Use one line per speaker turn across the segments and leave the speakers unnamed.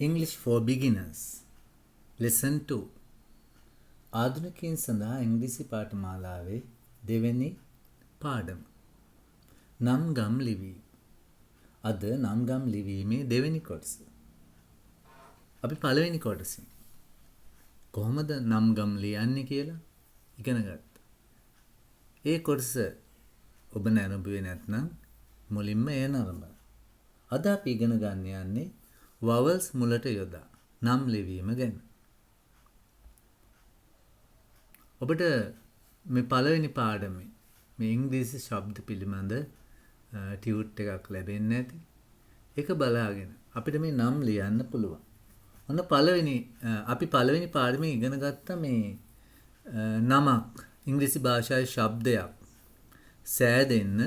English for Beginners Lesson 2 ආධුනිකයන් සඳහා ඉංග්‍රීසි පාඨමාලාවේ දෙවෙනි පාඩම නම් ගම් ලිවීම. අද නම් ගම් ලිවීමේ දෙවෙනි කොටස. අපි පළවෙනි කොටසින් කොහොමද නම් ගම් ලියන්නේ කියලා ඉගෙන ගත්තා. ඒ කොටස ඔබ නැරඹුවේ නැත්නම් මුලින්ම එය නරඹන්න. අද අපි ඉගෙන ගන්න යන්නේ vowels මුලට යොදා නම් ලිවීම ගැන. ඔබට මේ පළවෙනි පාඩමේ මේ ඉංග්‍රීසි ශබ්ද පිළිබඳ ටියුට් එකක් ලැබෙන්නේ නැති. ඒක බලාගෙන අපිට මේ නම් ලියන්න පුළුවන්. ඔන්න අපි පළවෙනි පාඩමේ ඉගෙන ගත්ත මේ නමක් ඉංග්‍රීසි භාෂාවේ ශබ්දයක් සෑදෙන්න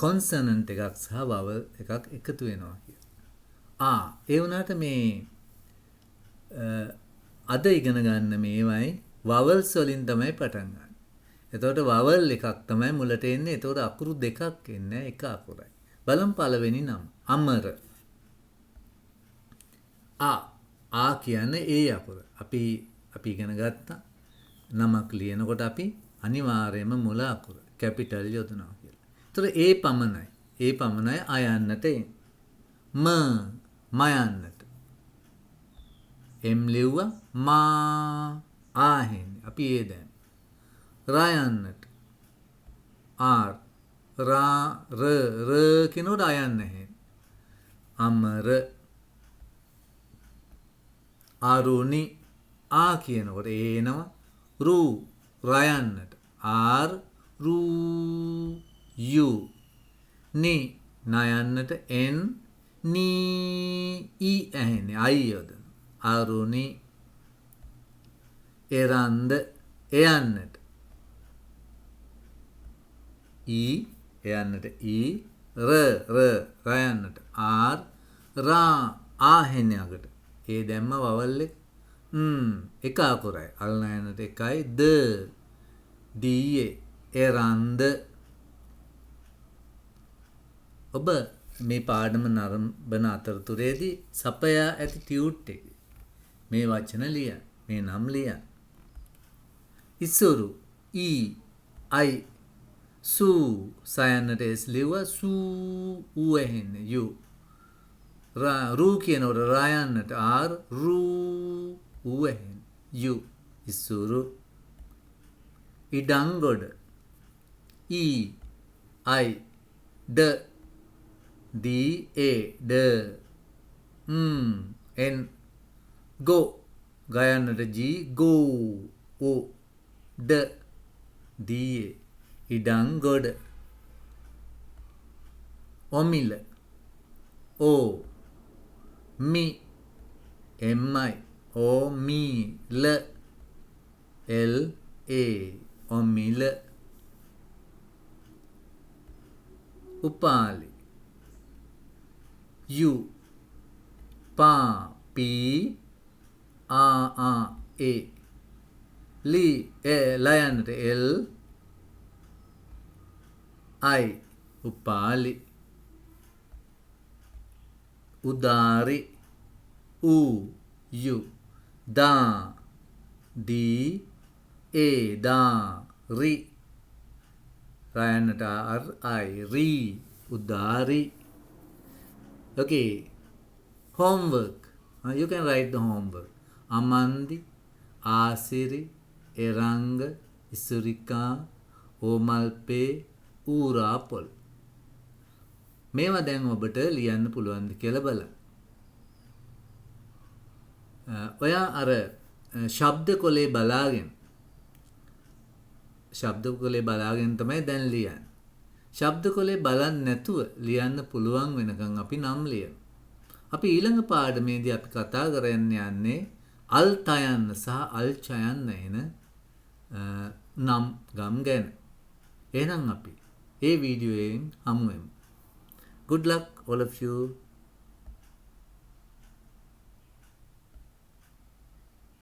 කොන්සනන්ට් එකක් සහ වවල් එකක් එකතු වෙනවා කියලා. ඒ වුණාට මේ අද ඉගෙන ගන්න මේවයි වවල්ස් වලින් තමයි පටන් ගන්න. එතකොට වවල් එකක් තමයි මුලට එන්නේ. එතකොට අකුරු දෙකක් එන්නේ එක අකුරයි. බලමු පළවෙනි නම. අමර. ආ කියන්නේ ඒ අකුර. අපි ඉගෙන ගත්තා. නමක් ලියනකොට අපි අනිවාර්යයෙන්ම මුල අකුර කැපිටල් යොදනවා කියලා. එතකොට ඒ පමණයි අයන්නට එන්නේ. මයන්නට. එම් ලිව්වා මා ආහෙන්නේ. අපි ඒ දැන් රයන්නට. ර කියනකොට අයන්න හෙන්නේ. අමර. අරුණි. කියනකොට එනවා රයන්නට. යු. නයන්නට ඊ ඇහෙන්නේ. අයි යොදන. අරුණි. එරන්ද එයන්නට. එයන්නට රයන්නට. ආහෙන්නේ අකට. ඒ දැම්ම වවල් එක අකුරයි. අල්නයන්නට එකයි දීයේ එරන්ද. ඔබ මේ පාඩම නරඹන අතරතුරේදී සපයා ඇති ටියුට් එක මේ වචන ලියන්න. මේ නම් ලියන්න. ඉසුරු අයි සයන්නට එස් ලිව්වා ඌ ඇහෙන්නේ යු. රූ කියනකොට රයන්නට ඌ ඇහෙන්නේ යු. ඉසුරු. ඉඩංගොඩ අයි ගෝ ගයන්නට ගෝ ඉඩංගොඩ. ඔමිල ඔමිල ඔමිල. උපාලි ලයන්නට උපාලි. උදාරි දාරි. රයන්නට Udari. Okay, homework. You can write the homework. Amandi, Asiri, Eranga, Isurika, Omalpe, Urapol. මේවා දැන් ඔබට ලියන්න පුළුවන්ද කියලා බලන්න. ඔයා අර ශබ්දකොලේ බලාගෙන තමයි දැන් ලියන්නේ. ශබ්දකොලේ බලන්නේ නැතුව ලියන්න පුළුවන් වෙනකන් අපි නම් ලියමු. අපි ඊළඟ පාඩමේදී අපි කතා කරන්න යන්නේ අල් තයන්න සහ අල් චයන්න එන නම් ගම් ගැන. එහෙනම් අපි ඒ වීඩියෝයෙන් හමු වෙමු. Good luck all of you.